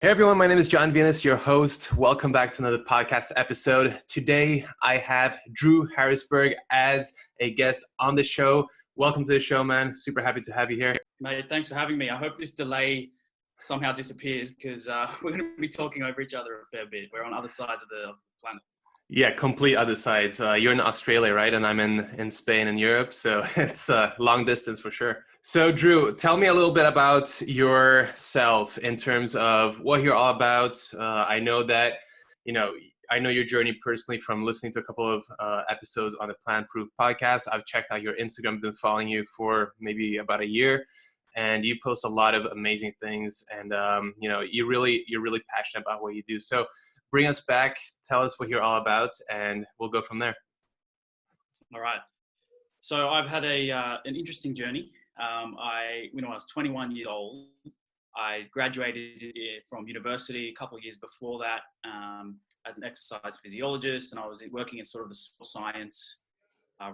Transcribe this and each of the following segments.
Hey everyone, my name is John Venus, your host. Welcome back to another podcast episode. Today I have Drew Harrisberg as a guest on the show. Welcome to the show, man. Super happy to have you here. Mate, thanks for having me. I hope this delay somehow disappears because we're going to be talking over each other a fair bit. We're on other sides of the planet. Yeah, complete other sides. You're in Australia, right? And I'm in Spain and Europe. So it's long distance for sure. So Drew, tell me a little bit about yourself in terms of what you're all about. I know that, I know your journey personally from listening to a couple of episodes on the Plan Proof podcast. I've checked out your Instagram, been following you for maybe about a year. And you post a lot of amazing things. And, you're really passionate about what you do. So bring us back, tell us what you're all about, and we'll go from there. All right. So I've had an interesting journey. When I was 21 years old, I graduated from university a couple of years before that as an exercise physiologist, and I was working in sort of the science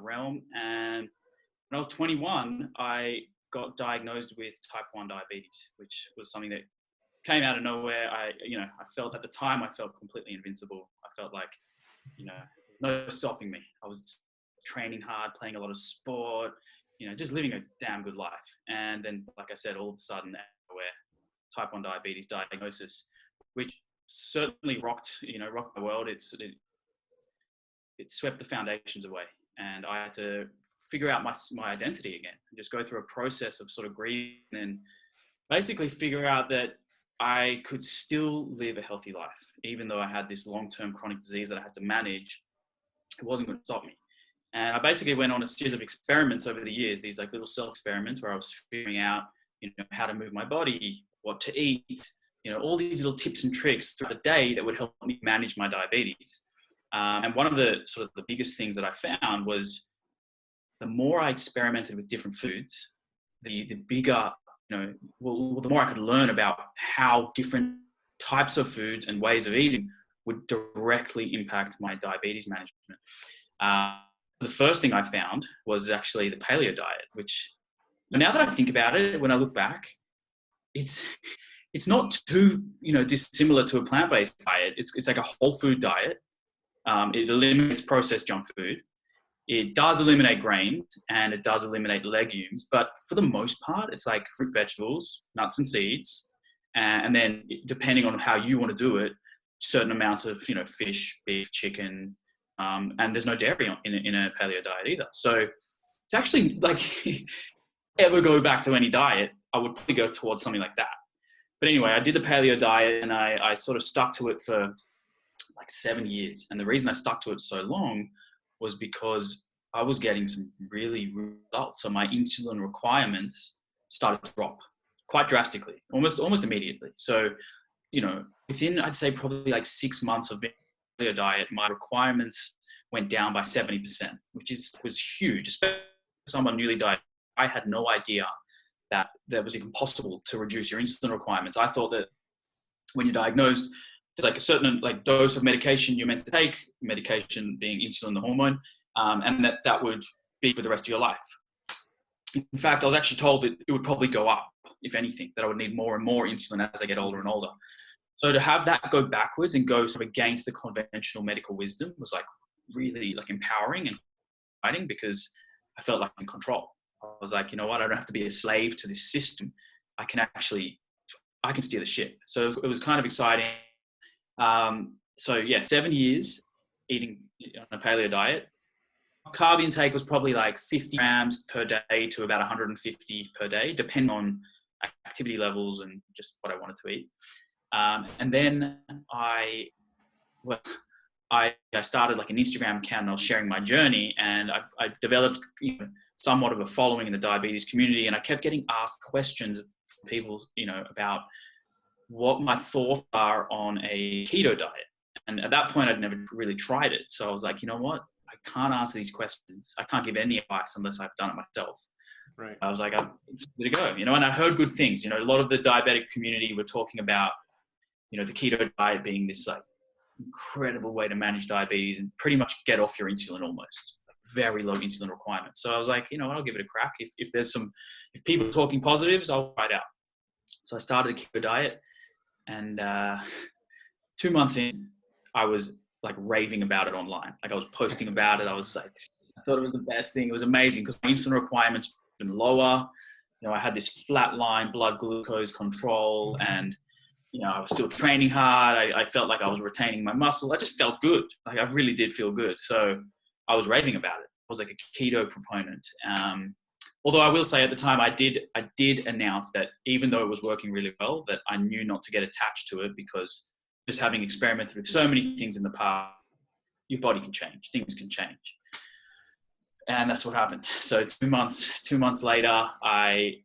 realm. And when I was 21, I got diagnosed with type 1 diabetes, which was something that came out of nowhere. I felt at the time, I felt completely invincible. I felt like, no stopping me. I was training hard, playing a lot of sport, just living a damn good life. And then, like I said, all of a sudden, nowhere, type 1 diabetes diagnosis, which certainly rocked my world. It swept the foundations away. And I had to figure out my identity again, and just go through a process of sort of grieving and basically figure out that I could still live a healthy life, even though I had this long-term chronic disease that I had to manage. It wasn't going to stop me. And I basically went on a series of experiments over the years, these like little self-experiments where I was figuring out, how to move my body, what to eat, all these little tips and tricks throughout the day that would help me manage my diabetes. And one of the sort of the biggest things that I found was the more I experimented with different foods, the bigger the more I could learn about how different types of foods and ways of eating would directly impact my diabetes management. The first thing I found was actually the Paleo Diet, which now that I think about it, when I look back, it's not too, dissimilar to a plant-based diet. It's like a whole food diet. It eliminates processed junk food. It does eliminate grains and it does eliminate legumes, but for the most part, it's like fruit, vegetables, nuts and seeds. And then depending on how you want to do it, certain amounts of, fish, beef, chicken, and there's no dairy in a paleo diet either. So it's actually like, ever go back to any diet, I would probably go towards something like that. But anyway, I did the paleo diet and I sort of stuck to it for like 7 years. And the reason I stuck to it so long was because I was getting some really results. So my insulin requirements started to drop quite drastically, almost immediately. So, within, I'd say probably like 6 months of being on a paleo diet, my requirements went down by 70%, which was huge, especially for someone newly diagnosed. I had no idea that was even possible to reduce your insulin requirements. I thought that when you're diagnosed, there's like a certain dose of medication you're meant to take, medication being insulin, the hormone, and that would be for the rest of your life. In fact, I was actually told that it would probably go up, if anything, that I would need more and more insulin as I get older and older. So to have that go backwards and go sort of against the conventional medical wisdom was like really like empowering and exciting because I felt like I'm in control. I was like, you know what, I don't have to be a slave to this system. I can steer the ship. So it was kind of exciting. 7 years eating on a paleo diet. Carb intake was probably like 50 grams per day to about 150 per day, depending on activity levels and just what I wanted to eat. And then I started like an Instagram account and I was sharing my journey, and I developed somewhat of a following in the diabetes community, and I kept getting asked questions from people, about what my thoughts are on a keto diet. And at that point, I'd never really tried it. So I was like, you know what? I can't answer these questions. I can't give any advice unless I've done it myself. Right. I was like, it's good to go, and I heard good things. A lot of the diabetic community were talking about, the keto diet being this like incredible way to manage diabetes and pretty much get off your insulin almost. Very low insulin requirements. So I was like, I'll give it a crack. If people are talking positives, I'll try it out. So I started a keto diet. And 2 months in, I was like raving about it online. Like I was posting about it. I was like, I thought it was the best thing. It was amazing because my insulin requirements have been lower. You know, I had this flat line blood glucose control, and you know, I was still training hard. I felt like I was retaining my muscle. I just felt good. Like I really did feel good. So I was raving about it. I was like a keto proponent. Although I will say at the time I did announce that even though it was working really well, that I knew not to get attached to it, because just having experimented with so many things in the past, your body can change, things can change. And that's what happened. So 2 months later, I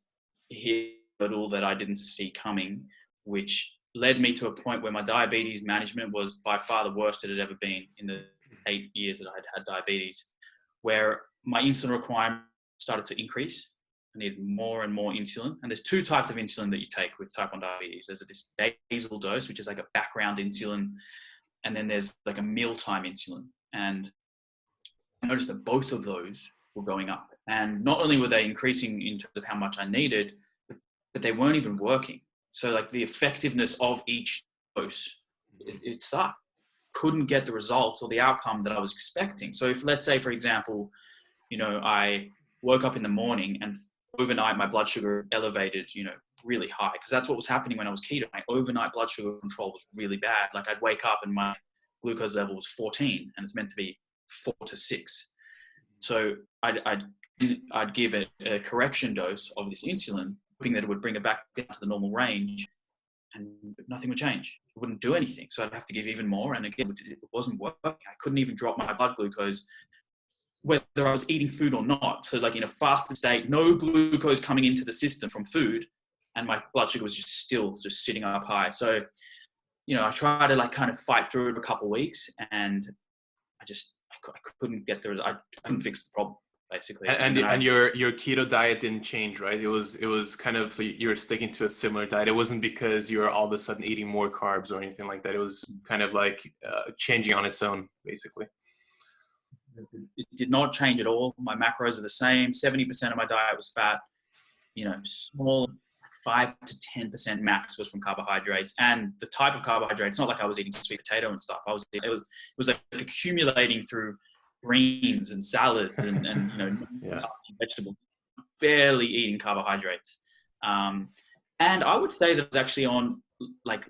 hit a hurdle that I didn't see coming, which led me to a point where my diabetes management was by far the worst it had ever been in the 8 years that I'd had diabetes, where my insulin requirement started to increase. I needed more and more insulin. And there's two types of insulin that you take with type 1 diabetes. There's this basal dose, which is like a background insulin. And then there's like a mealtime insulin. And I noticed that both of those were going up. And not only were they increasing in terms of how much I needed, but they weren't even working. So like the effectiveness of each dose, it sucked. Couldn't get the results or the outcome that I was expecting. So if, let's say, for example, you know, I woke up in the morning and overnight my blood sugar elevated, you know, really high, because that's what was happening when I was keto. My overnight blood sugar control was really bad. Like I'd wake up and my glucose level was 14 and it's meant to be 4 to 6. So I'd give a correction dose of this insulin, hoping that it would bring it back down to the normal range, and nothing would change. It wouldn't do anything. So I'd have to give even more. And again, it wasn't working. I couldn't even drop my blood glucose, whether I was eating food or not. So like in a fasted state, no glucose coming into the system from food, and my blood sugar was just sitting up high. So, you know, I tried to like kind of fight through it a couple of weeks, and I couldn't get there. I couldn't fix the problem, basically. And your keto diet didn't change, right? It was kind of, you were sticking to a similar diet. It wasn't because you were all of a sudden eating more carbs or anything like that. It was kind of like changing on its own, basically. It did not change at all. My macros were the same. 70% of my diet was fat. You know, small 5 to 10% max was from carbohydrates, and the type of carbohydrates. It's not like I was eating sweet potato and stuff. It was like accumulating through greens and salads and you know, yeah, vegetables. Barely eating carbohydrates. And I would say that I was actually on, like,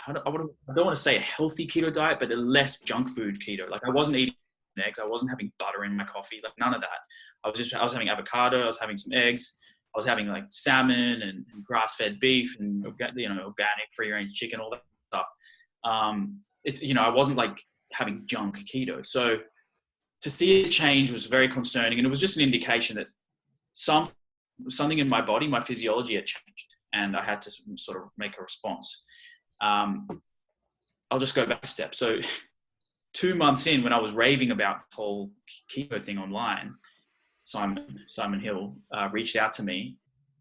I don't want to say a healthy keto diet, but a less junk food keto. Like I wasn't eating eggs. I wasn't having butter in my coffee. Like none of that. I was having avocado. I was having some eggs. I was having like salmon and grass-fed beef and, you know, organic free-range chicken, all that stuff. It's, you know, I wasn't like having junk keto. So to see it change was very concerning, and it was just an indication that something in my body, my physiology had changed, and I had to sort of make a response. I'll just go back a step. So 2 months in, when I was raving about the whole keto thing online, Simon Hill reached out to me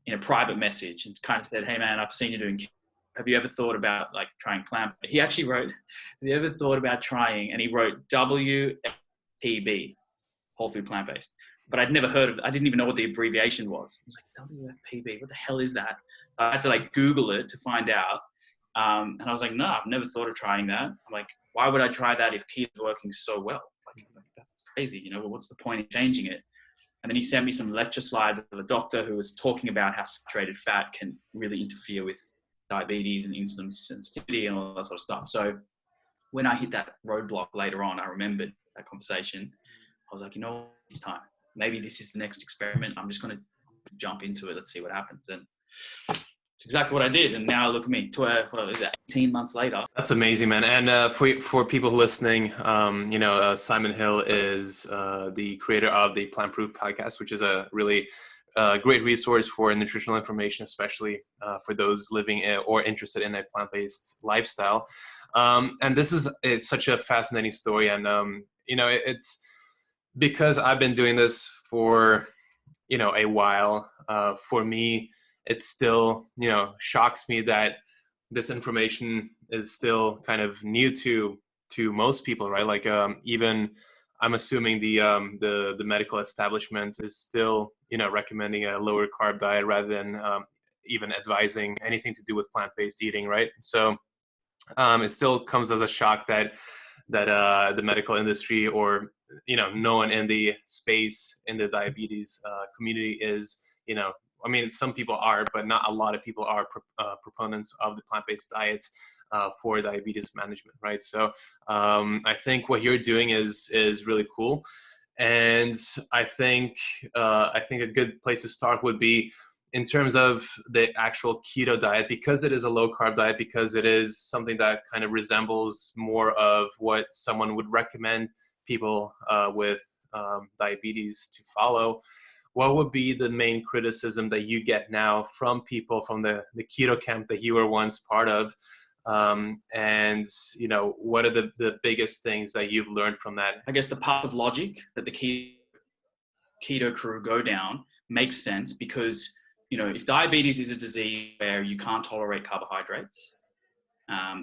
in a private message and kind of said, "Hey man, I've seen you doing keto. Have you ever thought about like trying plant?" He actually wrote, "Have you ever thought about trying?" And he wrote WFPB, whole food plant-based. But I'd never heard of it. I didn't even know what the abbreviation was. I was like, WFPB, what the hell is that? So I had to like Google it to find out. And I was like, no, I've never thought of trying that. I'm like, why would I try that if keto is working so well? Like that's crazy, you know, well, what's the point in changing it? And then he sent me some lecture slides of a doctor who was talking about how saturated fat can really interfere with diabetes and insulin sensitivity and all that sort of stuff. So when I hit that roadblock later on, I remembered that conversation. I was like, you know, it's time. Maybe this is the next experiment. I'm just going to jump into it. Let's see what happens. And it's exactly what I did. And now look at me, 18 months later. That's amazing, man. And for people listening, you know, Simon Hill is the creator of the Plant Proof podcast, which is a really great resource for nutritional information, especially for those living or interested in a plant-based lifestyle. And this is such a fascinating story. And, you know, it's because I've been doing this for, you know, a while. For me, it still, you know, shocks me that this information is still kind of new to most people, right? Like even I'm assuming the medical establishment is still, you know, recommending a lower carb diet rather than even advising anything to do with plant-based eating, right? So it still comes as a shock that the medical industry, or no one in the space, in the diabetes community is, I mean, some people are, but not a lot of people are proponents of the plant-based diets for diabetes management, right? So I think what you're doing is really cool. And I think a good place to start would be in terms of the actual keto diet, because it is a low carb diet, because it is something that kind of resembles more of what someone would recommend people with diabetes to follow. What would be the main criticism that you get now from people from the keto camp that you were once part of? And what are the biggest things that you've learned from that? I guess the path of logic that the keto crew go down makes sense, because if diabetes is a disease where you can't tolerate carbohydrates,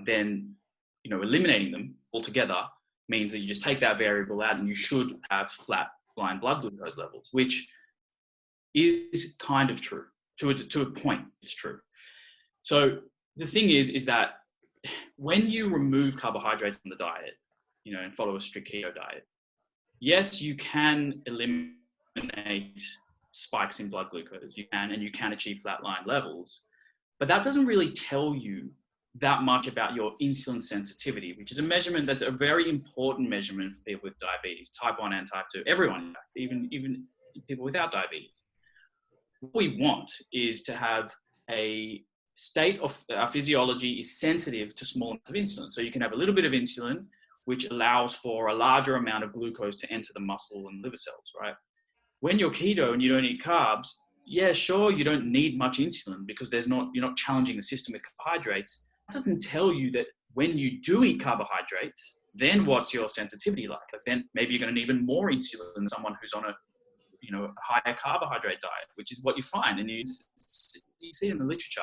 then eliminating them altogether means that you just take that variable out, and you should have flat line blood glucose levels, which is kind of true to a point. It's true. So the thing is that when you remove carbohydrates from the diet, and follow a strict keto diet, yes, you can eliminate spikes in blood glucose. You can achieve flatline levels, but that doesn't really tell you that much about your insulin sensitivity, which is a measurement that's a very important measurement for people with diabetes, type 1 and type 2, everyone, in fact, even people without diabetes. What we want is to have a state of our physiology is sensitive to small amounts of insulin. So you can have a little bit of insulin, which allows for a larger amount of glucose to enter the muscle and liver cells, right? When you're keto and you don't eat carbs, yeah, sure, you don't need much insulin because you're not challenging the system with carbohydrates. That doesn't tell you that when you do eat carbohydrates, then what's your sensitivity like? Then maybe you're going to need even more insulin than someone who's on a higher carbohydrate diet, which is what you find. And you see it in the literature.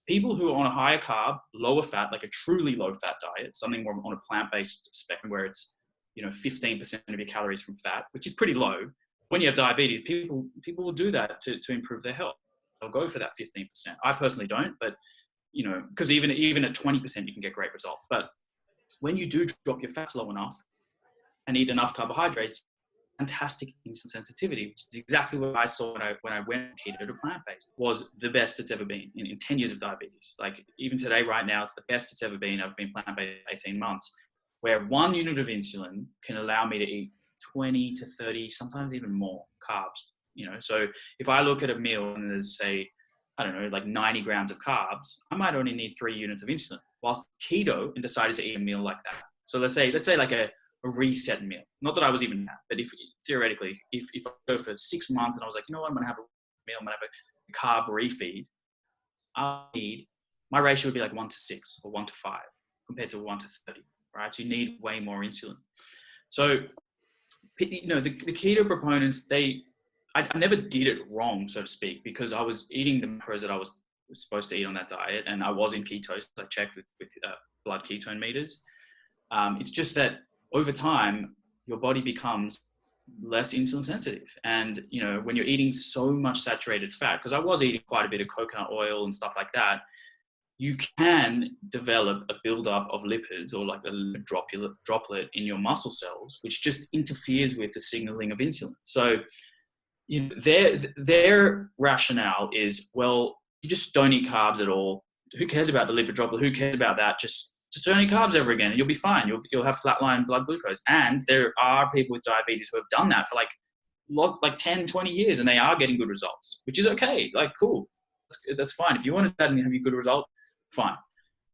People who are on a higher carb, lower fat, like a truly low fat diet, something more on a plant-based spectrum where it's 15% of your calories from fat, which is pretty low. When you have diabetes, people will do that to improve their health. They'll go for that 15%. I personally don't, but because even at 20% you can get great results. But when you do drop your fats low enough and eat enough carbohydrates, fantastic insulin sensitivity, which is exactly what I saw when I went keto to plant-based, was the best it's ever been in 10 years of diabetes. Like even today, right now, it's the best it's ever been. I've been plant-based 18 months, where 1 unit of insulin can allow me to eat 20 to 30, sometimes even more carbs. So if I look at a meal and there's, say, I don't know, like 90 grams of carbs, I might only need 3 units of insulin, whilst keto and decided to eat a meal like that. So let's say like a reset meal. Not that I was even that, but if theoretically, if I go for 6 months and I was like, I'm going to have a meal, I'm going to have a carb refeed, my ratio would be like 1 to 6 or 1 to 5 compared to 1 to 30, right? So you need way more insulin. So, the keto proponents, I never did it wrong, so to speak, because I was eating the macros that I was supposed to eat on that diet, and I was in ketosis. I checked with blood ketone meters. It's just that over time, your body becomes less insulin sensitive. And, when you're eating so much saturated fat, because I was eating quite a bit of coconut oil and stuff like that, you can develop a buildup of lipids, or like a droplet in your muscle cells, which just interferes with the signaling of insulin. So, their rationale is, well, you just don't eat carbs at all. Who cares about the lipid droplet? Who cares about that? Just don't eat carbs ever again and you'll be fine. You'll have flatline blood glucose. And there are people with diabetes who have done that for like 10, 20 years and they are getting good results, which is okay. Like, cool. That's fine. If you want to do that and have a good result, fine.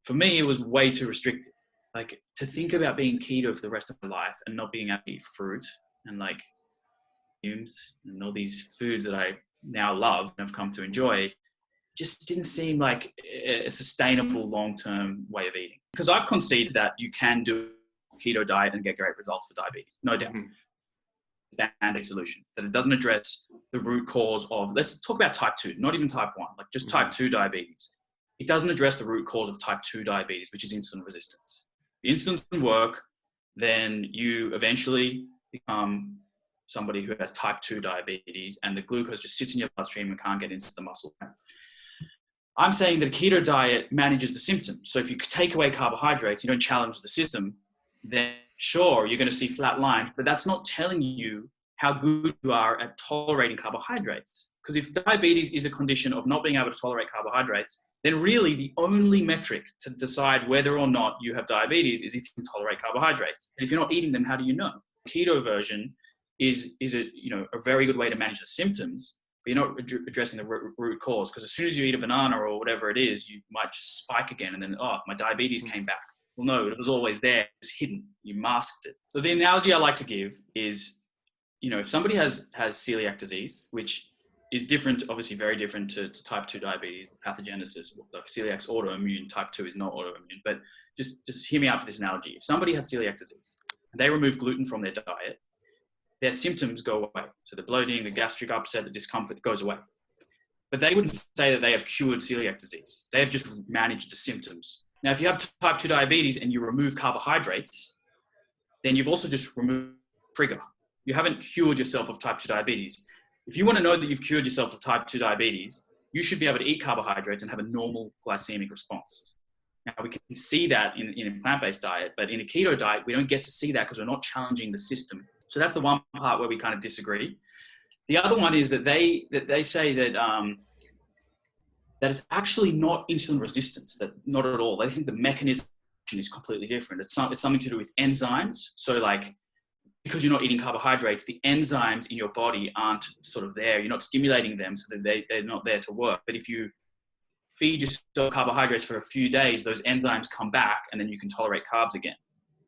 For me, it was way too restrictive. Like, to think about being keto for the rest of my life and not being able to eat fruit and like legumes and all these foods that I now love and have come to enjoy, just didn't seem like a sustainable long-term way of eating. Because I've conceded that you can do a keto diet and get great results for diabetes, no doubt. Band-aid solution, that it doesn't address the root cause of, let's talk about type 2, not even type 1, like just type 2 diabetes. It doesn't address the root cause of type 2 diabetes, which is insulin resistance. If the insulin doesn't work, then you eventually become somebody who has type 2 diabetes and the glucose just sits in your bloodstream and can't get into the muscle. I'm saying that a keto diet manages the symptoms. So if you take away carbohydrates, you don't challenge the system, then sure, you're going to see flat lines, but that's not telling you how good you are at tolerating carbohydrates. Because if diabetes is a condition of not being able to tolerate carbohydrates, then really the only metric to decide whether or not you have diabetes is if you can tolerate carbohydrates. And if you're not eating them, how do you know? Keto version is a very good way to manage the symptoms, but you're not addressing the root cause. Because as soon as you eat a banana or whatever it is, you might just spike again, and then, oh, my diabetes came back. Well, no, it was always there. It's hidden. You masked it. So the analogy I like to give is, if somebody has celiac disease, which is different, obviously very different to type 2 diabetes, pathogenesis, like celiac's autoimmune, type 2 is not autoimmune. But just hear me out for this analogy. If somebody has celiac disease and they remove gluten from their diet, their symptoms go away. So the bloating, the gastric upset, the discomfort goes away. But they wouldn't say that they have cured celiac disease. They have just managed the symptoms. Now, if you have type 2 diabetes and you remove carbohydrates, then you've also just removed trigger. You haven't cured yourself of type 2 diabetes. If you want to know that you've cured yourself of type 2 diabetes, you should be able to eat carbohydrates and have a normal glycemic response. Now, we can see that in a plant-based diet, but in a keto diet, we don't get to see that because we're not challenging the system. So that's the one part where we kind of disagree. The other one is that they say that it's actually not insulin resistance, that not at all. They think the mechanism is completely different. It's something to do with enzymes. So like, because you're not eating carbohydrates, the enzymes in your body aren't sort of there. You're not stimulating them, so that they're not there to work. But if you feed yourself carbohydrates for a few days, those enzymes come back and then you can tolerate carbs again.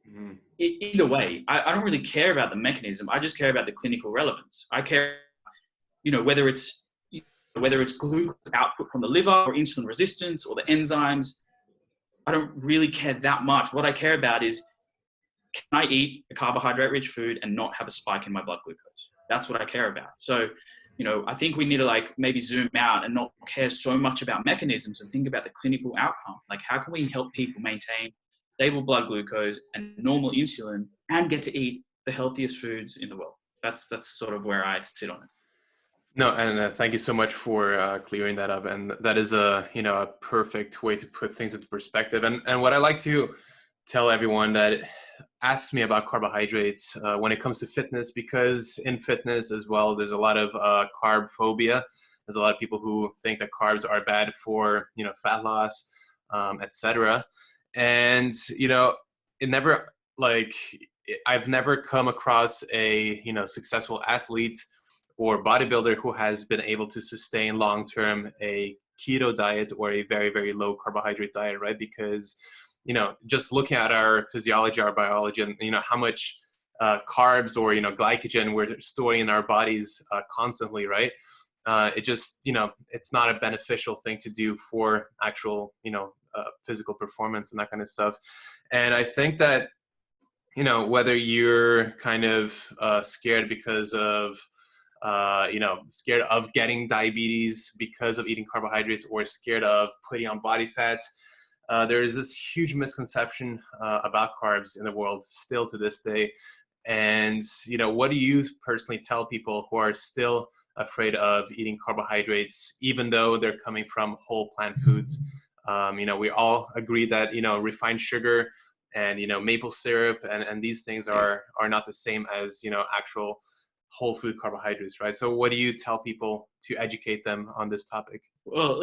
Mm-hmm. Either way, I don't really care about the mechanism. I just care about the clinical relevance. I care, whether it's glucose output from the liver or insulin resistance or the enzymes. I don't really care that much. What I care about is, can I eat a carbohydrate-rich food and not have a spike in my blood glucose? That's what I care about. So, I think we need to maybe zoom out and not care so much about mechanisms and think about the clinical outcome. Like, how can we help people maintain stable blood glucose and normal insulin and get to eat the healthiest foods in the world? That's sort of where I sit on it. No, and thank you so much for clearing that up. And that is a perfect way to put things into perspective. And what I like to tell everyone that asks me about carbohydrates when it comes to fitness, because in fitness as well, there's a lot of carb phobia. There's a lot of people who think that carbs are bad for, fat loss, etc. And, I've never come across a, successful athlete or bodybuilder who has been able to sustain long-term a keto diet or a very, very low carbohydrate diet, right? Because, just looking at our physiology, our biology, and, how much carbs or, glycogen we're storing in our bodies constantly, right? It just, it's not a beneficial thing to do for actual, physical performance and that kind of stuff. And I think that, whether you're kind of scared because of, scared of getting diabetes because of eating carbohydrates or scared of putting on body fat, there is this huge misconception about carbs in the world still to this day. And, what do you personally tell people who are still afraid of eating carbohydrates, even though they're coming from whole plant foods? We all agree that, refined sugar and, maple syrup and these things are not the same as, actual whole food carbohydrates, right? So what do you tell people to educate them on this topic? Well,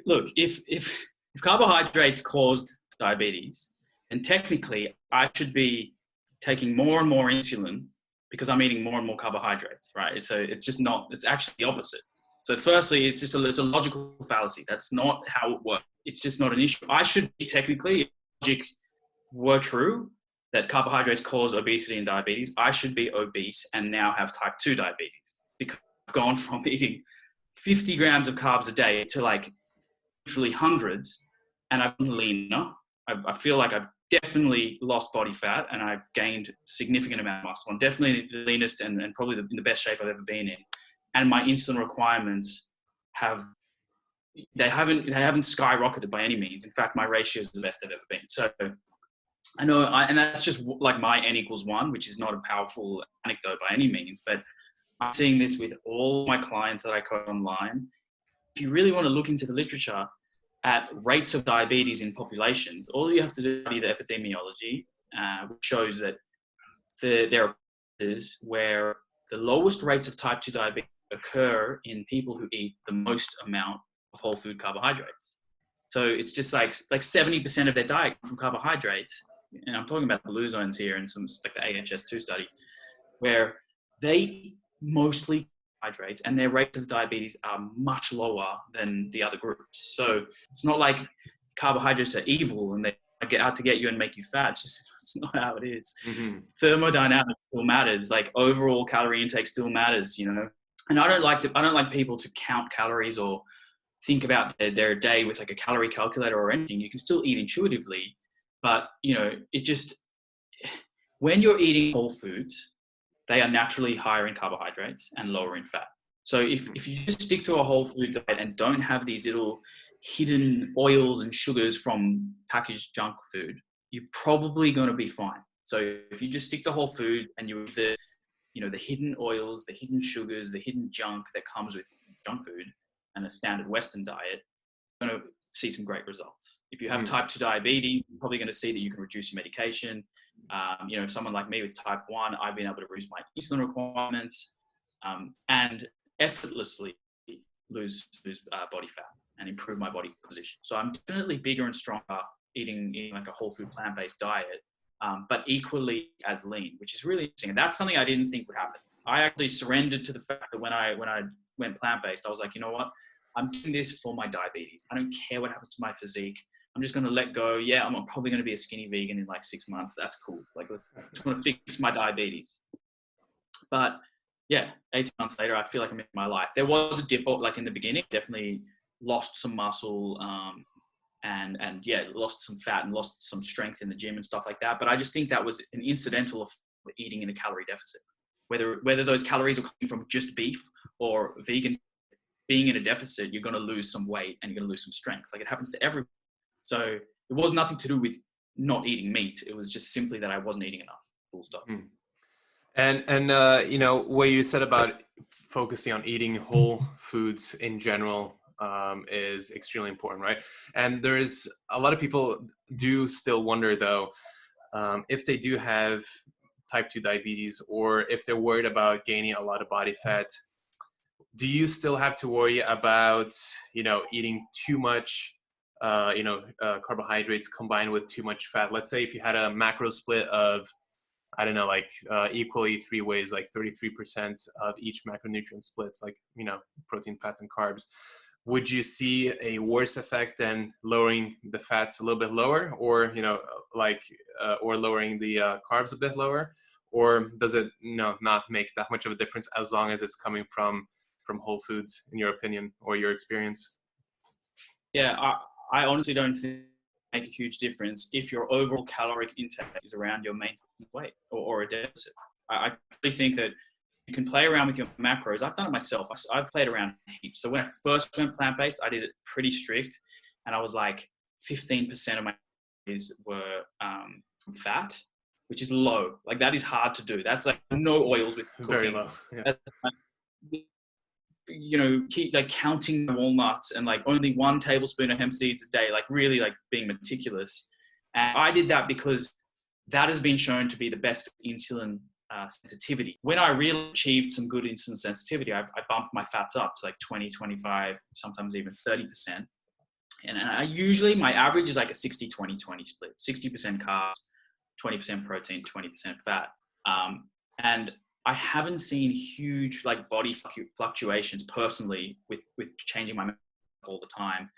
look, if carbohydrates caused diabetes, and technically I should be taking more and more insulin because I'm eating more and more carbohydrates, right? So it's just not, it's actually the opposite. So firstly, it's a logical fallacy. That's not how it works. It's just not an issue. I should be technically, if logic were true, that carbohydrates cause obesity and diabetes, I should be obese and now have type 2 diabetes because I've gone from eating 50 grams of carbs a day to literally hundreds, and I've been leaner. I feel like I've definitely lost body fat and I've gained significant amount of muscle. I'm definitely the leanest and probably in the best shape I've ever been in. And my insulin requirements haven't skyrocketed by any means. In fact, my ratio is the best they've ever been. So I know, and that's just like my N=1, which is not a powerful anecdote by any means, but I'm seeing this with all my clients that I coach online. If you really want to look into the literature, at rates of diabetes in populations, all you have to do is the epidemiology, which shows that there are places where the lowest rates of type 2 diabetes occur in people who eat the most amount of whole food carbohydrates. So it's just like 70% of their diet from carbohydrates. And I'm talking about blue zones here and some like the AHS2 study, where they eat mostly carbohydrates and their rates of diabetes are much lower than the other groups. So it's not like carbohydrates are evil and they get out to get you and make you fat. It's not how it is. Mm-hmm. Thermodynamics still matters. Like overall calorie intake still matters, you know. And I don't like people to count calories or think about their day with like a calorie calculator or anything. You can still eat intuitively, but you know, when you're eating whole foods, they are naturally higher in carbohydrates and lower in fat. So if you just stick to a whole food diet and don't have these little hidden oils and sugars from packaged junk food, you're probably going to be fine. So if you just stick to whole food and you eat the hidden oils, the hidden sugars, the hidden junk that comes with junk food and a standard Western diet, you're going to see some great results. If you have type 2 diabetes, you're probably going to see that you can reduce your medication. Someone like me with type 1, I've been able to reduce my insulin requirements and effortlessly lose body fat and improve my body composition. So I'm definitely bigger and stronger eating like a whole food plant-based diet, but equally as lean, which is really interesting. And that's something I didn't think would happen. I actually surrendered to the fact that when I went plant-based, I was like, you know what? I'm doing this for my diabetes. I don't care what happens to my physique. I'm just going to let go. Yeah, I'm probably going to be a skinny vegan in like 6 months. That's cool. Like, I just want to fix my diabetes. But yeah, 18 months later, I feel like I'm in my life. There was a dip like in the beginning, definitely lost some muscle and lost some fat and lost some strength in the gym and stuff like that. But I just think that was an incidental of eating in a calorie deficit. Whether those calories are coming from just beef or vegan, being in a deficit, you're going to lose some weight and you're going to lose some strength. Like it happens to everyone. So it was nothing to do with not eating meat. It was just simply that I wasn't eating enough. Full stop. And what you said about focusing on eating whole foods in general is extremely important, right? And there's a lot of people do still wonder though, if they do have type 2 diabetes or if they're worried about gaining a lot of body fat, do you still have to worry about, eating too much, carbohydrates combined with too much fat? Let's say if you had a macro split of, equally 3 ways, like 33% of each macronutrient splits, like, protein, fats, and carbs. Would you see a worse effect than lowering the fats a little bit lower or, or lowering the carbs a bit lower? Or does it, not make that much of a difference as long as it's coming from whole foods, in your opinion or your experience? Yeah, I honestly don't think it make a huge difference if your overall caloric intake is around your maintenance weight or a deficit. I really think that you can play around with your macros. I've done it myself. I've played around heaps. So when I first went plant-based, I did it pretty strict, and I was like 15% of my calories were from fat, which is low. Like that is hard to do. That's like no oils with cooking. Very low. Yeah. Keep like counting walnuts and like only 1 tablespoon of hemp seeds a day, like really like being meticulous. And I did that because that has been shown to be the best for insulin sensitivity. When I really achieved some good insulin sensitivity, I bumped my fats up to like 20, 25, sometimes even 30%. And I usually, my average is like a 60-20-20 split, 60% carbs, 20% protein, 20% fat. And I haven't seen huge like body fluctuations personally with changing my all the time.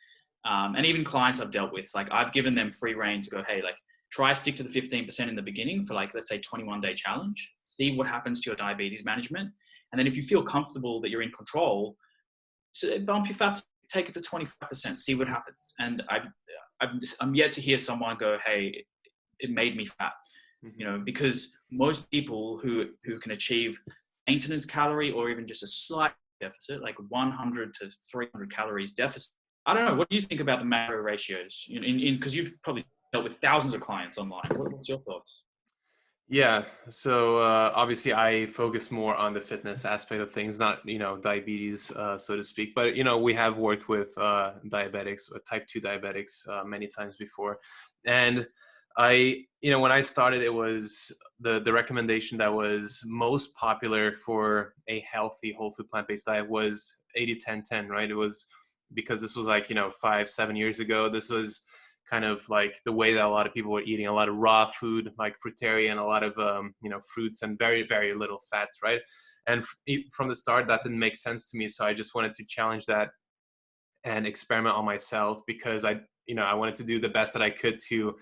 And even clients I've dealt with, like I've given them free rein to go, hey, like try stick to the 15% in the beginning for like, let's say 21-day challenge, see what happens to your diabetes management. And then if you feel comfortable that you're in control, so bump your fat, take it to 25%, see what happens. And I'm yet to hear someone go, hey, it made me fat. Because most people who can achieve maintenance calorie or even just a slight deficit, like 100 to 300 calories deficit. I don't know. What do you think about the macro ratios? Because you've probably dealt with thousands of clients online. What's your thoughts? Yeah. So obviously, I focus more on the fitness aspect of things, not diabetes, so to speak. But we have worked with diabetics, type 2 diabetics, many times before, and when I started, it was the recommendation that was most popular for a healthy whole food plant-based diet was 80-10-10, right? It was because this was like 5-7 years ago. This was kind of like the way that a lot of people were eating a lot of raw food, like fruitarian, a lot of fruits, and very very little fats, right? And from the start, that didn't make sense to me, so I just wanted to challenge that and experiment on myself, because I wanted to do the best that I could to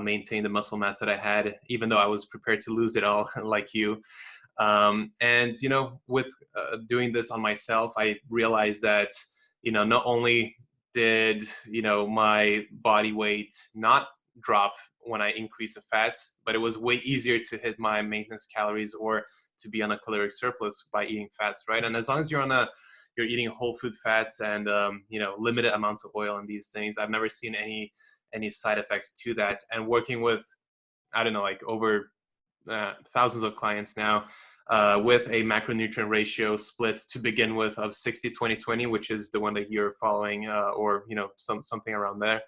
maintain the muscle mass that I had, even though I was prepared to lose it all, like you. And with doing this on myself, I realized that not only did my body weight not drop when I increased the fats, but it was way easier to hit my maintenance calories or to be on a caloric surplus by eating fats, right? And as long as you're eating whole food fats and limited amounts of oil and these things, I've never seen any side effects to that. And working with, I don't know, like over thousands of clients now, with a macronutrient ratio split to begin with of 60-20-20, which is the one that you're following, or something around there.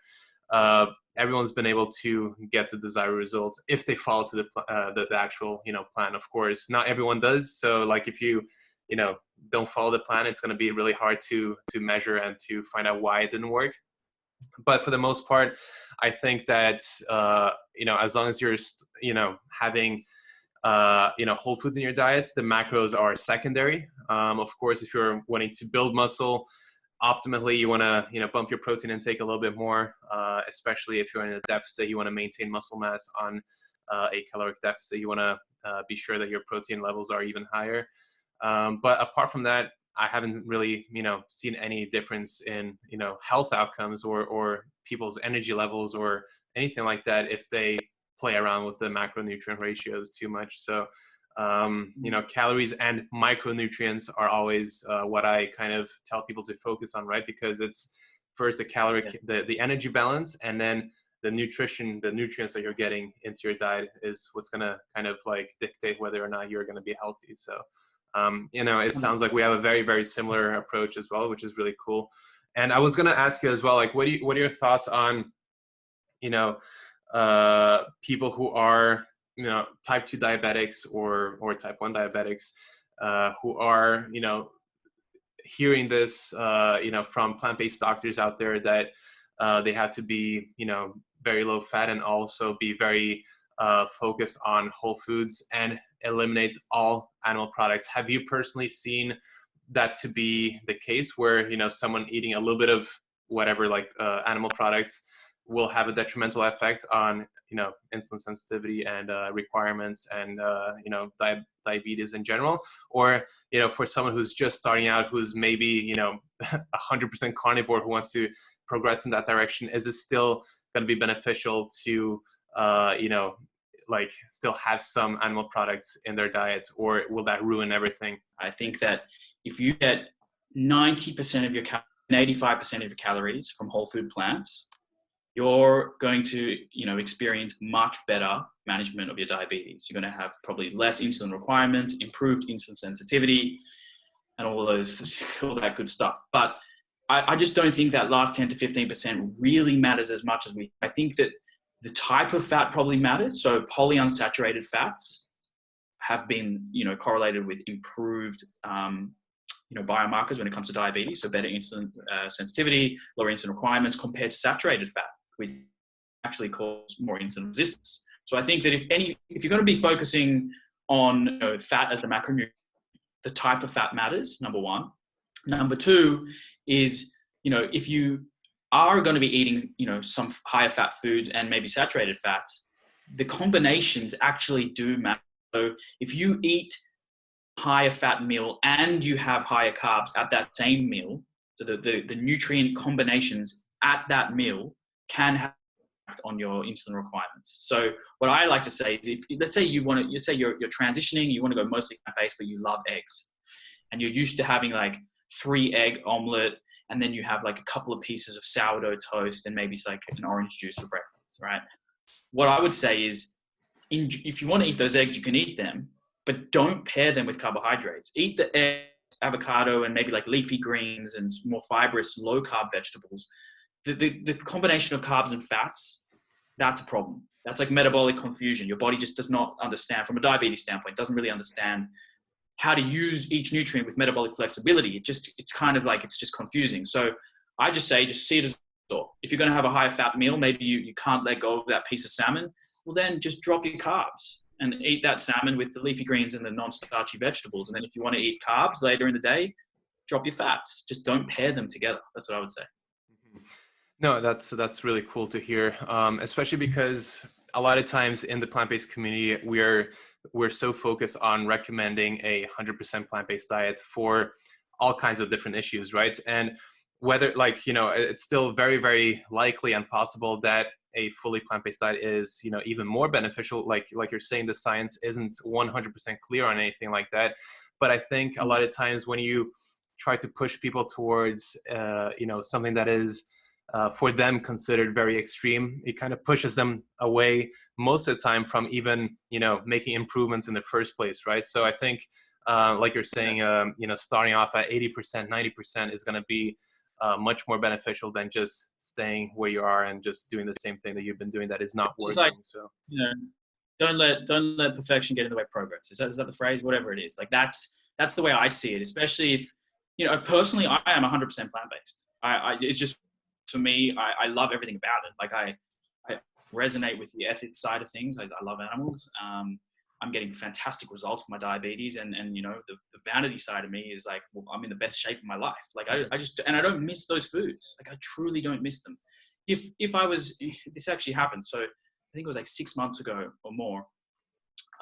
Everyone's been able to get the desired results if they follow to the actual plan. Of course, not everyone does. So like if you don't follow the plan, it's going to be really hard to measure and to find out why it didn't work. But for the most part, I think that as long as you're having whole foods in your diets, the macros are secondary. Of course, if you're wanting to build muscle, optimally you want to bump your protein intake a little bit more, especially if you're in a deficit. You want to maintain muscle mass on a caloric deficit. You want to be sure that your protein levels are even higher. But apart from that, I haven't really seen any difference in health outcomes or people's energy levels or anything like that if they play around with the macronutrient ratios too much. So calories and micronutrients are always what I kind of tell people to focus on, right? Because it's first the caloric, the energy balance, and then the nutrition, the nutrients that you're getting into your diet is what's going to kind of like dictate whether or not you're going to be healthy. So it sounds like we have a very very similar approach as well, which is really cool. And I was going to ask you as well, like what are your thoughts on people who are type 2 diabetics or type 1 diabetics, who are hearing this from plant-based doctors out there that they have to be very low fat and also be very focused on whole foods and eliminate all animal products. Have you personally seen that to be the case, where someone eating a little bit of whatever, like animal products, will have a detrimental effect on insulin sensitivity and requirements and diabetes in general? Or for someone who's just starting out, who's maybe 100% carnivore, who wants to progress in that direction, is it still going to be beneficial to like still have some animal products in their diet, or will that ruin everything? I think that if you get 90% of your 85% of your calories from whole food plants, you're going to experience much better management of your diabetes. You're going to have probably less insulin requirements, improved insulin sensitivity, and all that good stuff. But I just don't think that last 10 to 15% really matters as much as I think that the type of fat probably matters. So polyunsaturated fats have been correlated with improved biomarkers when it comes to diabetes, so better insulin sensitivity, lower insulin requirements compared to saturated fat, which actually cause more insulin resistance. So I think that if you're going to be focusing on fat as the macronutrient, the type of fat matters, number one. Number two is, if you are going to be eating, some higher fat foods and maybe saturated fats, the combinations actually do matter. So if you eat higher fat meal and you have higher carbs at that same meal, so the nutrient combinations at that meal can have on your insulin requirements. So what I like to say is, if let's say you're transitioning, you want to go mostly plant-based, but you love eggs, and you're used to having like 3 egg omelet, and then you have like a couple of pieces of sourdough toast and maybe it's like an orange juice for breakfast, right? What I would say is, if you want to eat those eggs, you can eat them, but don't pair them with carbohydrates. Eat the egg, avocado, and maybe like leafy greens and more fibrous, low carb vegetables. The combination of carbs and fats, that's a problem. That's like metabolic confusion. Your body just does not understand, from a diabetes standpoint, doesn't really understand how to use each nutrient with metabolic flexibility. It's kind of like, it's just confusing. So I just say, just see it as if you're going to have a higher fat meal, maybe you can't let go of that piece of salmon. Well, then just drop your carbs and eat that salmon with the leafy greens and the non-starchy vegetables. And then if you want to eat carbs later in the day, drop your fats. Just don't pair them together. That's what I would say. No, that's really cool to hear, especially because a lot of times in the plant-based community, we're so focused on recommending a 100% plant-based diet for all kinds of different issues, right? And whether, like, it's still very, very likely and possible that a fully plant-based diet is, even more beneficial. Like you're saying, the science isn't 100% clear on anything like that. But I think a lot of times when you try to push people towards, something that is for them considered very extreme, it kind of pushes them away most of the time from even, making improvements in the first place, right? So I think, like you're saying, starting off at 80%, 90% is going to be much more beneficial than just staying where you are and just doing the same thing that you've been doing that is not working. Like, so don't let perfection get in the way of progress. Is that the phrase? Whatever it is, like that's the way I see it. Especially if, personally, I am 100% plant-based. It's just, for me, I love everything about it. Like I resonate with the ethics side of things. I love animals. I'm getting fantastic results for my diabetes, and the vanity side of me is like, well, I'm in the best shape of my life. Like I don't miss those foods. Like I truly don't miss them. If this actually happened. So I think it was like 6 months ago or more.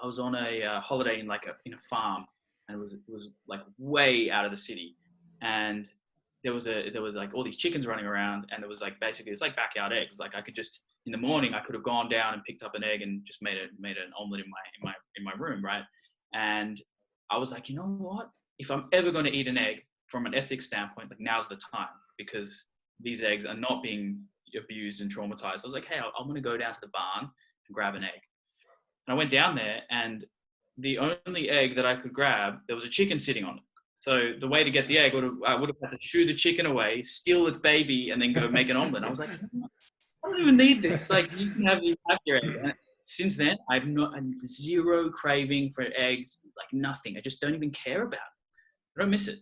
I was on a holiday in a farm, and it was like way out of the city, and there were like all these chickens running around, and it was like basically it's like backyard eggs. Like I could just, in the morning, I could have gone down and picked up an egg and just made an omelet in my room, right? And I was like, you know what? If I'm ever going to eat an egg from an ethics standpoint, like now's the time, because these eggs are not being abused and traumatized. I was like, hey, I'm going to go down to the barn and grab an egg. And I went down there, and the only egg that I could grab, there was a chicken sitting on it. So the way to get the egg I would have had to shoo the chicken away, steal its baby, and then go make an omelet. I was like, I don't even need this. Like, you can have your egg. And since then, I'm zero craving for eggs, like nothing. I just don't even care about it. I don't miss it.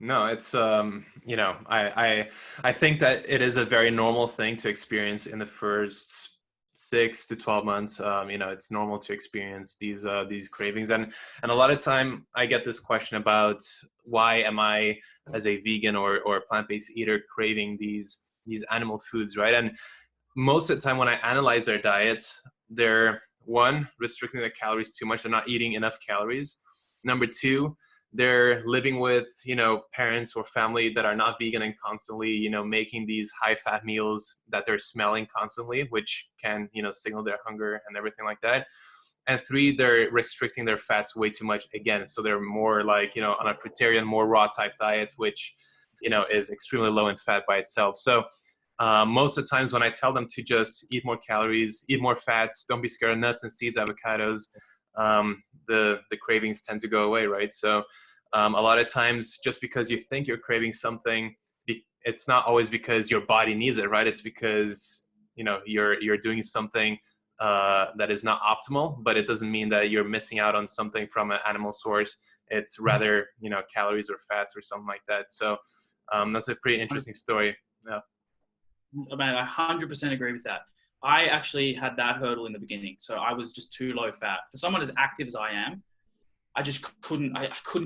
No, it's, I think that it is a very normal thing to experience in the first 6 to 12 months. It's normal to experience these cravings. And a lot of time I get this question about, why am I, as a vegan or plant-based eater, craving these animal foods, right? And most of the time when I analyze their diets, they're, one, restricting their calories too much. They're not eating enough calories. Number two, they're living with, parents or family that are not vegan and constantly, making these high fat meals that they're smelling constantly, which can, signal their hunger and everything like that. And three, they're restricting their fats way too much again. So they're more like, on a fruitarian, more raw type diet, which, is extremely low in fat by itself. So most of the times when I tell them to just eat more calories, eat more fats, don't be scared of nuts and seeds, avocados, the cravings tend to go away, right? So a lot of times, just because you think you're craving something, it's not always because your body needs it, right? It's because you're doing something that is not optimal, but it doesn't mean that you're missing out on something from an animal source. It's rather calories or fats or something like that. So that's a pretty interesting story. Yeah. I 100% agree with that. I actually had that hurdle in the beginning. So I was just too low fat. For someone as active as I am, I just couldn't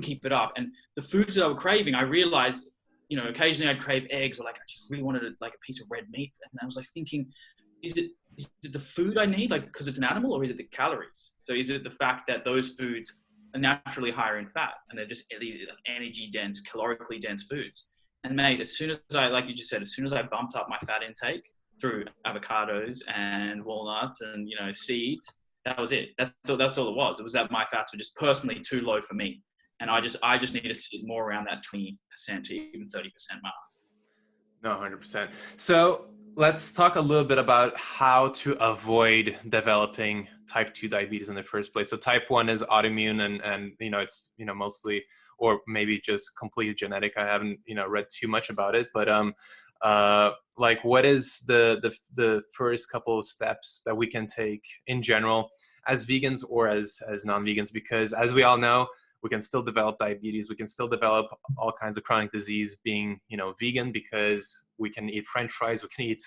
keep it up. And the foods that I was craving, I realized, occasionally I'd crave eggs, or like I just really wanted a piece of red meat. And I was like thinking, is it the food I need, like, because it's an animal, or is it the calories? So is it the fact that those foods are naturally higher in fat, and they're just these energy dense, calorically dense foods? And mate, as soon as like you just said, as soon as I bumped up my fat intake through avocados and walnuts and seeds, that was it. That's all it was. It was that my fats were just personally too low for me, and I just need to sit more around that 20% to even 30% mark. No, 100%. So let's talk a little bit about how to avoid developing type 2 diabetes in the first place. So type 1 is autoimmune, and it's mostly, or maybe just completely genetic. I haven't read too much about it, but like, what is the first couple of steps that we can take in general as vegans or as non-vegans? Because as we all know, we can still develop diabetes. We can still develop all kinds of chronic disease being, vegan, because we can eat French fries, we can eat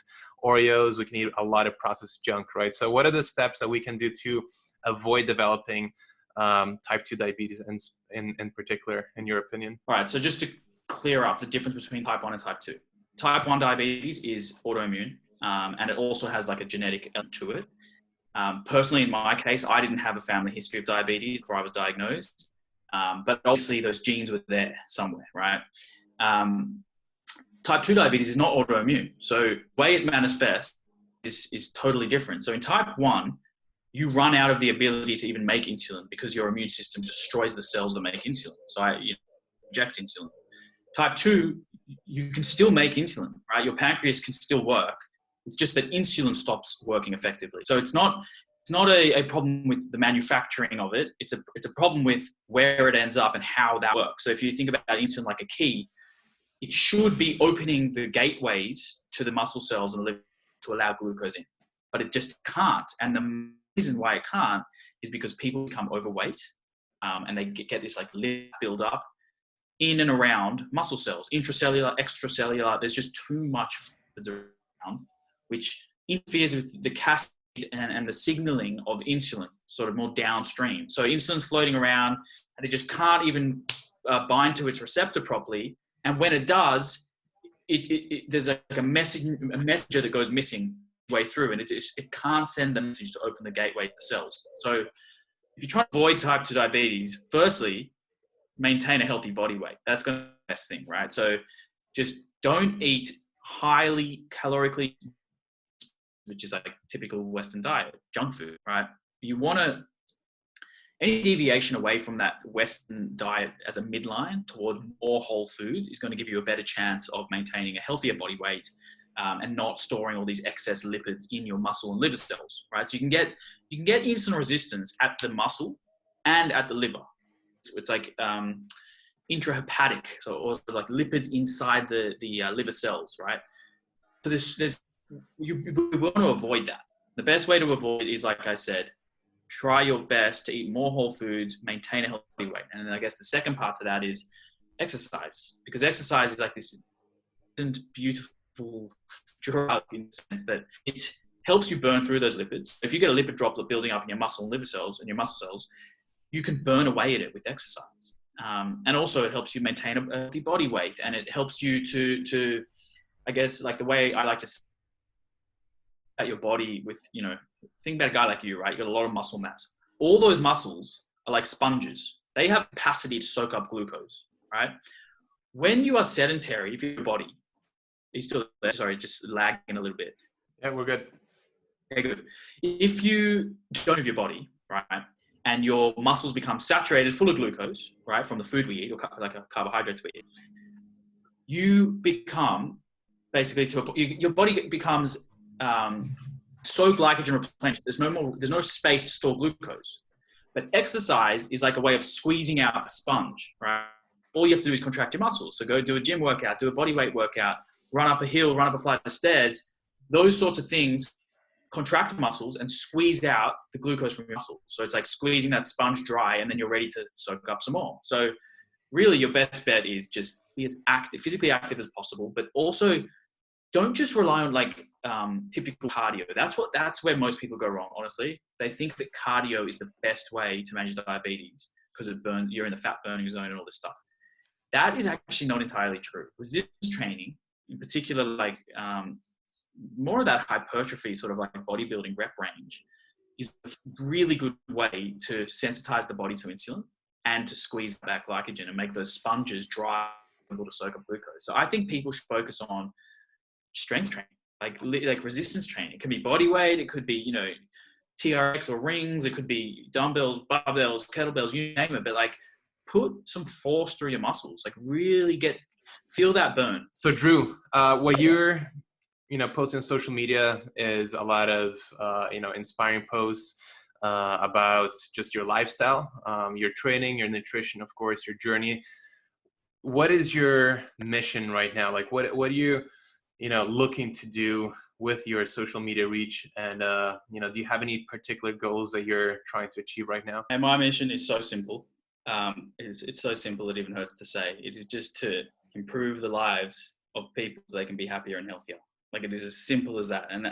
Oreos, we can eat a lot of processed junk, right? So what are the steps that we can do to avoid developing type 2 diabetes in particular, in your opinion? All right. So just to clear up the difference between type 1 and type 2. Type 1 diabetes is autoimmune, and it also has like a genetic element to it. Personally, in my case, I didn't have a family history of diabetes before I was diagnosed. But obviously those genes were there somewhere, right? Type 2 diabetes is not autoimmune. So the way it manifests is totally different. So in type 1, you run out of the ability to even make insulin because your immune system destroys the cells that make insulin. So you inject insulin. Type 2, you can still make insulin, right? Your pancreas can still work. It's just that insulin stops working effectively. So it's not a problem with the manufacturing of it. It's a problem with where it ends up and how that works. So if you think about insulin like a key, it should be opening the gateways to the muscle cells and the liver to allow glucose in, but it just can't. And the reason why it can't is because people become overweight, and they get this like lipid build-up in and around muscle cells, intracellular, extracellular. There's just too much around, which interferes with the cascade and the signaling of insulin, sort of more downstream. So insulin's floating around, and it just can't even bind to its receptor properly. And when it does, there's like a messenger that goes missing way through, and it can't send the message to open the gateway to the cells. So if you try to avoid type 2 diabetes, firstly, maintain a healthy body weight. That's going to be the best thing, right? So just don't eat highly calorically, which is like typical Western diet, junk food, right? You want to, any deviation away from that Western diet as a midline toward more whole foods is going to give you a better chance of maintaining a healthier body weight, and not storing all these excess lipids in your muscle and liver cells, right? So you can get insulin resistance at the muscle and at the liver. It's like intrahepatic, so also like lipids inside the liver cells, right? So we want to avoid that. The best way to avoid it is, like I said, try your best to eat more whole foods, maintain a healthy weight. And then I guess the second part to that is exercise, because exercise is like this beautiful drug in the sense that it helps you burn through those lipids. If you get a lipid droplet building up in your muscle and liver cells and your muscle cells, you can burn away at it with exercise. And also it helps you maintain a healthy body weight, and it helps you to I guess, like the way I like to say at your body with, think about a guy like you, right? You got a lot of muscle mass. All those muscles are like sponges. They have capacity to soak up glucose, right? When you are sedentary, if your body is still there, sorry, just lagging a little bit. Yeah, we're good. Okay, good. If you don't move your body, right, and your muscles become saturated, full of glucose, right, from the food we eat, or like a carbohydrates we eat, you become basically your body becomes so glycogen replenished. There's no space to store glucose. But exercise is like a way of squeezing out the sponge, right? All you have to do is contract your muscles. So go do a gym workout, do a body weight workout, run up a hill, run up a flight of stairs. Those sorts of things contract muscles and squeeze out the glucose from your muscles. So it's like squeezing that sponge dry, and then you're ready to soak up some more. So really your best bet is just be as active, physically active as possible, but also don't just rely on like typical cardio. That's where most people go wrong, honestly. They think that cardio is the best way to manage diabetes because you're in the fat burning zone and all this stuff. That is actually not entirely true. Resistance training, in particular, like more of that hypertrophy, sort of like bodybuilding rep range, is a really good way to sensitize the body to insulin and to squeeze that glycogen and make those sponges dry and able to soak up glucose. So I think people should focus on strength training, like resistance training. It can be body weight, it could be, TRX or rings, it could be dumbbells, barbells, kettlebells, you name it, but like put some force through your muscles, like really feel that burn. So Drew, what you're posting on social media is a lot of, inspiring posts about just your lifestyle, your training, your nutrition, of course, your journey. What is your mission right now? Like, what are you, looking to do with your social media reach? And, do you have any particular goals that you're trying to achieve right now? And my mission is so simple. It's so simple it even hurts to say. It is just to improve the lives of people so they can be happier and healthier. Like, it is as simple as that. And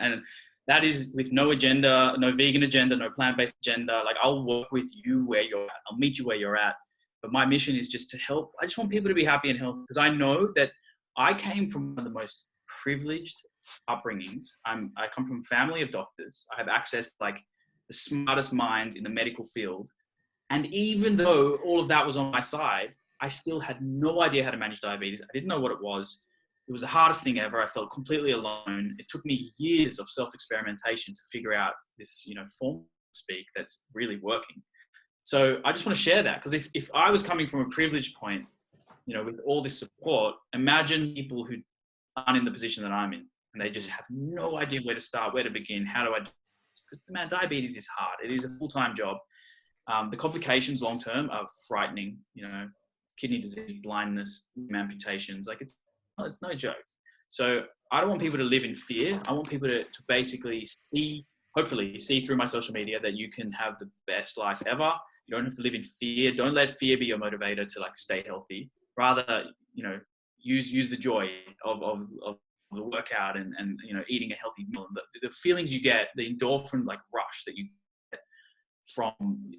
that is with no agenda, no vegan agenda, no plant-based agenda. Like, I'll work with you where you're at. I'll meet you where you're at. But my mission is just to help. I just want people to be happy and healthy, because I know that I came from one of the most privileged upbringings. I come from a family of doctors. I have access to like the smartest minds in the medical field. And even though all of that was on my side, I still had no idea how to manage diabetes. I didn't know what it was. It was the hardest thing ever. I felt completely alone. It took me years of self-experimentation to figure out this, form to speak that's really working. So I just want to share that, because if I was coming from a privileged point, with all this support, imagine people who aren't in the position that I'm in, and they just have no idea where to start, where to begin, how do I do this? Because, man, diabetes is hard. It is a full-time job. The complications long-term are frightening, kidney disease, blindness, amputations, like it's no joke. So I don't want people to live in fear. I want people to basically hopefully see through my social media that you can have the best life ever. You don't have to live in fear. Don't let fear be your motivator to like stay healthy. Rather, use the joy of the workout and eating a healthy meal. The feelings you get, the endorphin like rush that you get from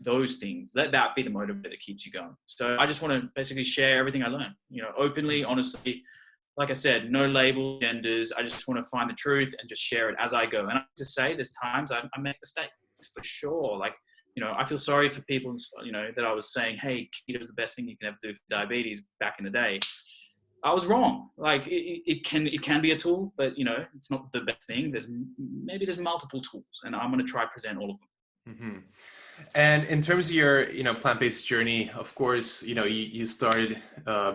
those things, let that be the motivator that keeps you going. So I just want to basically share everything I learned, openly, honestly. Like I said, no label genders. I just want to find the truth and just share it as I go. And I have to say, there's times I make mistakes for sure. Like, I feel sorry for people, that I was saying, hey, keto is the best thing you can ever do for diabetes back in the day. I was wrong. Like, it can be a tool, but, it's not the best thing. There's multiple tools, and I'm going to try to present all of them. Mm-hmm. And in terms of your, plant-based journey, of course, you started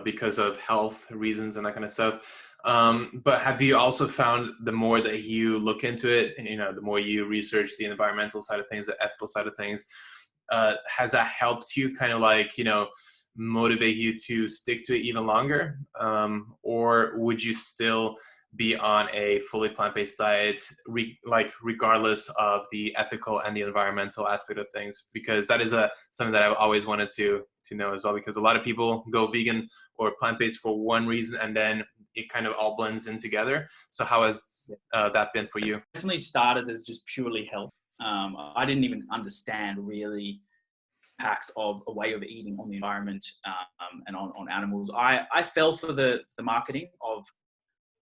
because of health reasons and that kind of stuff. But have you also found the more that you look into it, the more you research the environmental side of things, the ethical side of things, has that helped you kind of like, motivate you to stick to it even longer? Or would you still be on a fully plant-based diet, regardless of the ethical and the environmental aspect of things? Because that is something that I've always wanted to know as well, because a lot of people go vegan or plant-based for one reason, and then it kind of all blends in together. So how has that been for you? Definitely started as just purely health. I didn't even understand really impact of a way of eating on the environment and on animals. I fell for the marketing of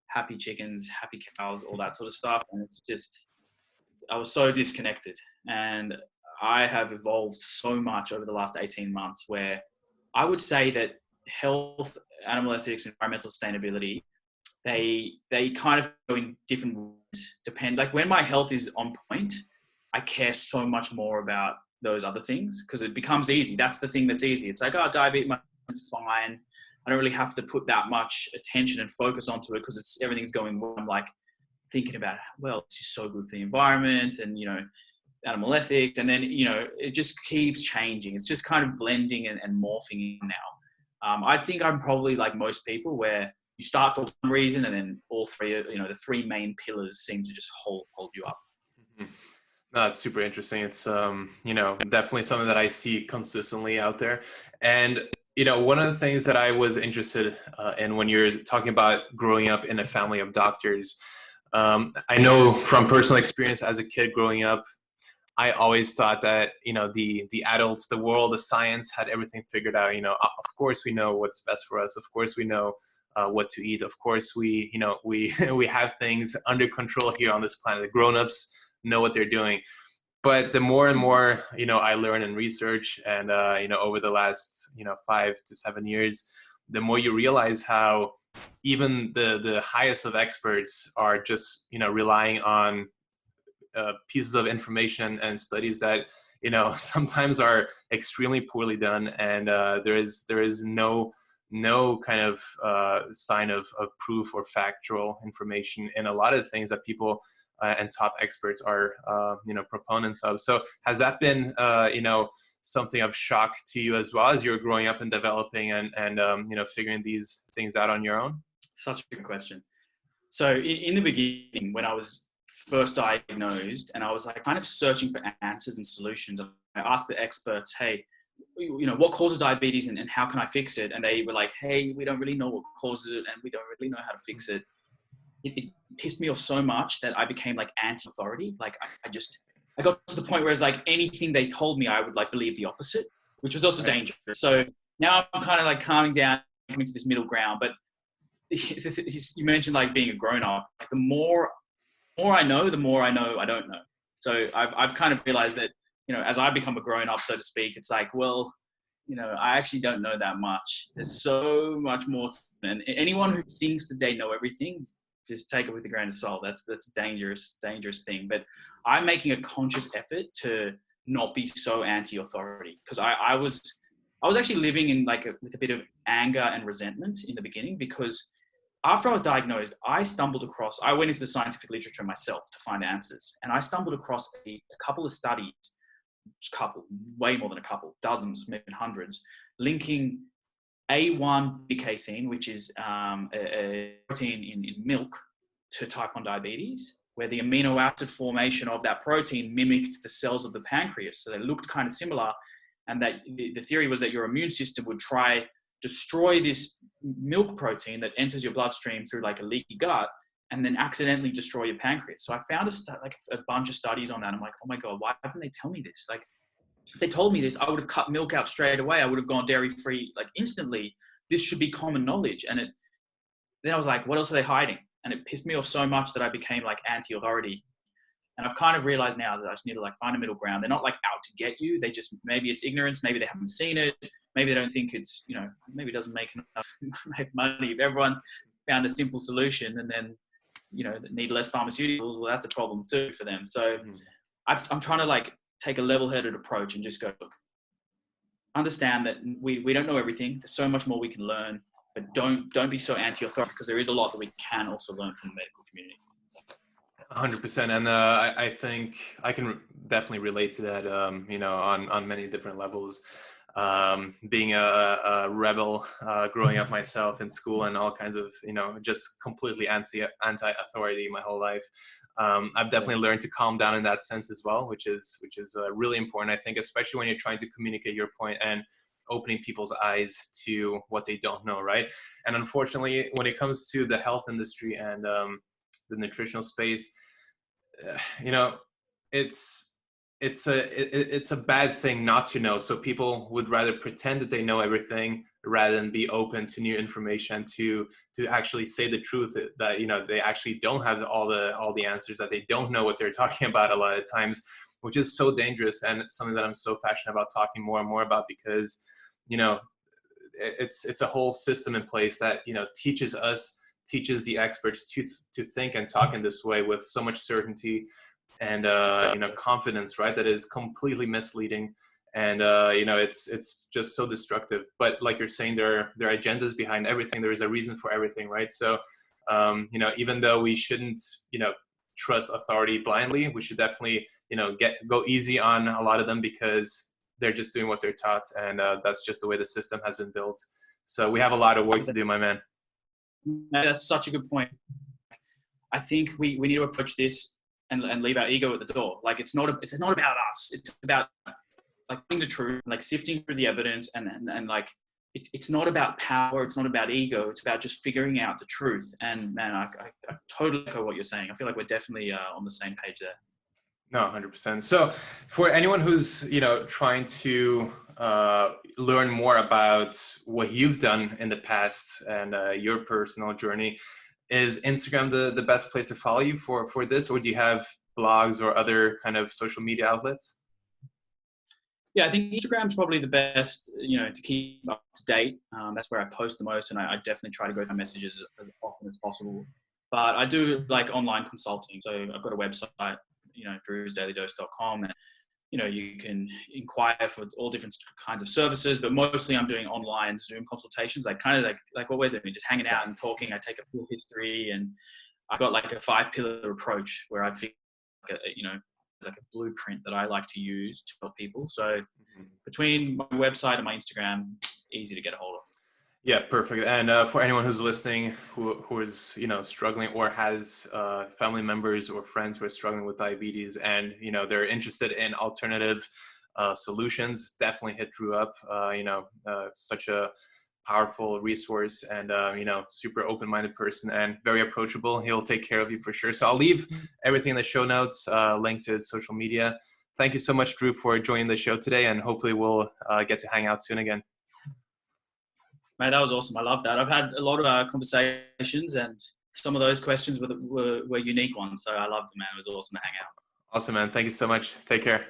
happy chickens, happy cows, all that sort of stuff. And it's just, I was so disconnected. And I have evolved so much over the last 18 months, where I would say that health, animal ethics, environmental sustainability, they kind of go in different ways. Like, when my health is on point, I care so much more about those other things, because it becomes easy. That's the thing that's easy. It's like, diabetes is fine. I don't really have to put that much attention and focus onto it, because everything's going well. I'm like thinking about, well, this is so good for the environment and, animal ethics. And then, it just keeps changing. It's just kind of blending and morphing in now. I think I'm probably like most people, where you start for one reason, and then all three, the three main pillars seem to just hold you up. Mm-hmm. No, it's super interesting. It's, definitely something that I see consistently out there. And, one of the things that I was interested in when you're talking about growing up in a family of doctors, I know from personal experience as a kid growing up, I always thought that, the adults, the world, the science had everything figured out. Of course we know what's best for us. Of course we know what to eat. Of course we we have things under control here on this planet. The grown-ups know what they're doing. But the more and more, I learn and research, and, over the last, 5 to 7 years, the more you realize how even the highest of experts are just, relying on pieces of information and studies that, sometimes are extremely poorly done. And there is no no kind of sign of proof or factual information in a lot of things that people and top experts are, proponents of. So has that been, something of shock to you as well as you're growing up and developing and figuring these things out on your own? Such a good question. So in the beginning, when I was first diagnosed and I was like kind of searching for answers and solutions, I asked the experts, hey, what causes diabetes and how can I fix it? And they were like, hey, we don't really know what causes it and we don't really know how to fix it. It pissed me off so much that I became like anti-authority. Like I got to the point where it's like anything they told me, I would like believe the opposite, which was also dangerous. So now I'm kind of like calming down, coming to this middle ground. But you mentioned like being a grown up. Like the more I know, the more I know I don't know. So I've kind of realized that, as I become a grown up, so to speak, it's like, well, I actually don't know that much. There's so much more. And anyone who thinks that they know everything, just take it with a grain of salt. That's a dangerous thing. But I'm making a conscious effort to not be so anti-authority, because I was actually living in with a bit of anger and resentment in the beginning, because after I was diagnosed, I went into the scientific literature myself to find answers. And I stumbled across a couple of studies, way more than a couple, dozens, maybe hundreds, linking A1 casein, which is a protein in milk, to type 1 diabetes, where the amino acid formation of that protein mimicked the cells of the pancreas. So they looked kind of similar. And that the theory was that your immune system would try destroy this milk protein that enters your bloodstream through like a leaky gut and then accidentally destroy your pancreas. So I found a bunch of studies on that. I'm like, oh my God, why didn't they tell me this? Like, if they told me this, I would have cut milk out straight away. I would have gone dairy free, like instantly. This should be common knowledge. And then I was like, what else are they hiding? And it pissed me off so much that I became like anti-authority. And I've kind of realized now that I just need to like find a middle ground. They're not like out to get you. They just, maybe it's ignorance. Maybe they haven't seen it. Maybe they don't think it's, maybe it doesn't make enough money. If everyone found a simple solution and then, need less pharmaceuticals, well, that's a problem too for them. So I'm trying to like take a level-headed approach and just go, look, understand that we don't know everything. There's so much more we can learn, but don't be so anti-authority, because there is a lot that we can also learn from the medical community. 100%. And I think I can definitely relate to that, on many different levels. Being a rebel, growing up myself in school and all kinds of, just completely anti-authority my whole life. I've definitely learned to calm down in that sense as well, which is really important, I think, especially when you're trying to communicate your point and opening people's eyes to what they don't know, right? And unfortunately, when it comes to the health industry and the nutritional space, it's a bad thing not to know. So people would rather pretend that they know everything rather than be open to new information, to actually say the truth that they actually don't have all the answers, that they don't know what they're talking about a lot of times, which is so dangerous and something that I'm so passionate about talking more and more about, because it's a whole system in place that teaches the experts to think and talk in this way with so much certainty and confidence, right? That is completely misleading, and it's just so destructive. But like you're saying, there are agendas behind everything. There is a reason for everything, right? So even though we shouldn't trust authority blindly, we should definitely go easy on a lot of them, because they're just doing what they're taught, and that's just the way the system has been built. So we have a lot of work to do, my man. That's such a good point. I think we need to approach this and leave our ego at the door. Like it's not about us. It's about like finding the truth, like sifting through the evidence, and like it's not about power. It's not about ego. It's about just figuring out the truth. And man, I totally echo what you're saying. I feel like we're definitely on the same page there. No, 100%. So for anyone who's trying to learn more about what you've done in the past and your personal journey, is Instagram the best place to follow you for this, or do you have blogs or other kind of social media outlets? Yeah, I think Instagram's probably the best, to keep up to date. That's where I post the most, and I definitely try to go through messages as often as possible. But I do like online consulting. So I've got a website, drewsdailydose.com, and you can inquire for all different kinds of services, but mostly I'm doing online Zoom consultations, like kind of like what we're doing, just hanging out and talking. I take a full history, and I've got like a 5-pillar approach where I feel like a blueprint that I like to use to help people. So between my website and my Instagram, easy to get a hold of. Yeah, perfect. And for anyone who's listening, who is struggling or has family members or friends who are struggling with diabetes, and they're interested in alternative solutions, definitely hit Drew up. Such a powerful resource, and super open-minded person and very approachable. He'll take care of you for sure. So I'll leave everything in the show notes, link to his social media. Thank you so much, Drew, for joining the show today, and hopefully we'll get to hang out soon again. Mate, that was awesome. I love that. I've had a lot of conversations, and some of those questions were unique ones. So I loved it, man. It was awesome to hang out. Awesome, man. Thank you so much. Take care.